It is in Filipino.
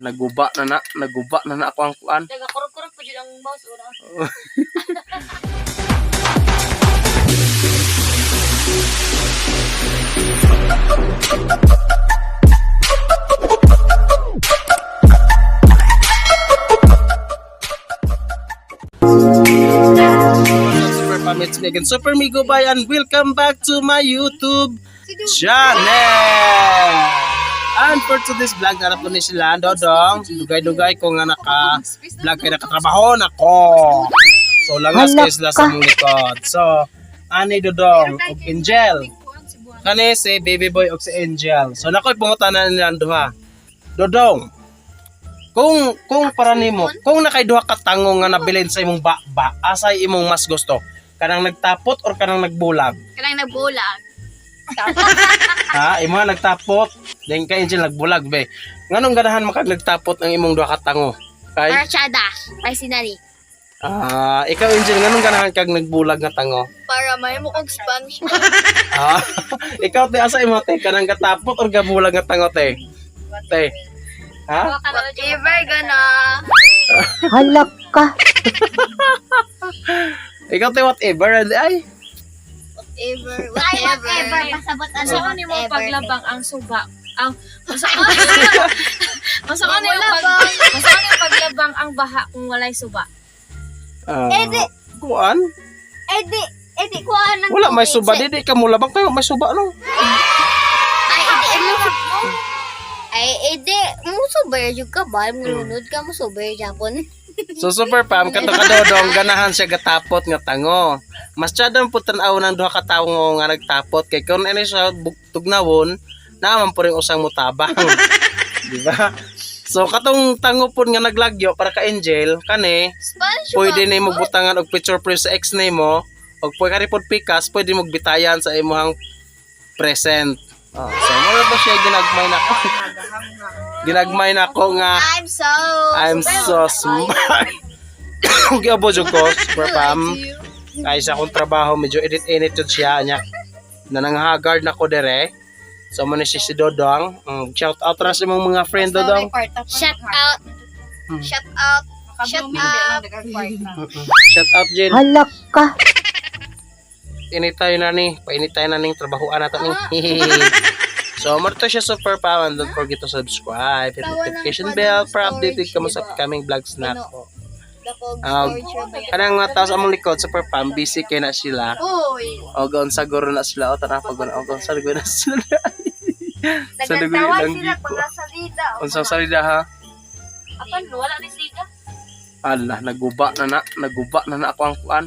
Naguba na ako ang kuan. Nagakurog-kurog pa dyan ang mouse una. Super Pam, it's me again, Super Migo Bay, and welcome back to my YouTube channel. And for today's vlog, harap ko ni sila, Dodong. Dugay-dugay ko nga naka-vlog kayo nakatrabaho na ko. So, langas kayo sila sa mong likod. So, ani Dodong, og Angel. Kani si Baby Boy og si Angel. So, nako'y pungutanan nila ang duha. Dodong, kung para nimo, kung nakaiduha ka tango nga nabilin sa imong ba, asay imong mas gusto? Kanang nagtapot or kanang nagbulag? Kanang nagbulag. Ha, imo nagtapot. Then kay Angel nagbulag be. Nganong ganahan makag nagtapot ang imong duha ka tango? Kay Parachada. Personally. Ikaw Angel nganong ganahan kag nagbulag nga tango? Para may mo kong Spanish. Ikaw te asa imo te kanang katapot or gabulag nga tango te? Te. Ha? Whatever gana. Halak ka. Ikaw te whatever ay. Whatever. Pasabot ano. Saan mo paglabang ang suba? Ang masaan yung paglabang ang baha kung walay suba? Kuan? Edi ko anang Wala may suba di ka mo labang kayo may suba no. Edi mo subay jud ka ba? Mulunod ka mo subay Japon. So Super Pam kato ka Dodong ganahan siya gatapot nga tango. Mas tsadon po tan-aw ng duha ka tawo nga nagtapot kay kun ani siya tugnawon naman po rin usang mutabang. Di ba? So katong tango po nga naglagyo para ka Angel kani Spanish. pwede na mo butangan og picture print sa ex nimo og pwede ka rin pod pikas pwede mo bitayan sa imong present. So mo ba siya ginagmay na ko nga I'm so smart. Giabo jud ko Super Pam. Kaya sa akong trabaho medyo edit jud siya nya. Nananghagard na ko dire. So mo ni si Dodong. Shout out ra sa imong mga friend Dodong. Shout out. Shout out. Shout out. Shout out Jen. Halak ka. Initay na ni, painitay na ning trabahoan nato ni. So, marito siya Super Pam, and don't forget to subscribe, hit notification bell para updated ka mo sa upcoming vlogs na ko. Kanang mga tao sa among likod, Super Pam, busy kay na sila. O gaon sa guro na sila, o tara pag o gaon sa lugoy na sila. Sa lugoy lang giko. Unsang salida ha? Apan wala ni siga. Allah, naguba na ako ang kuan.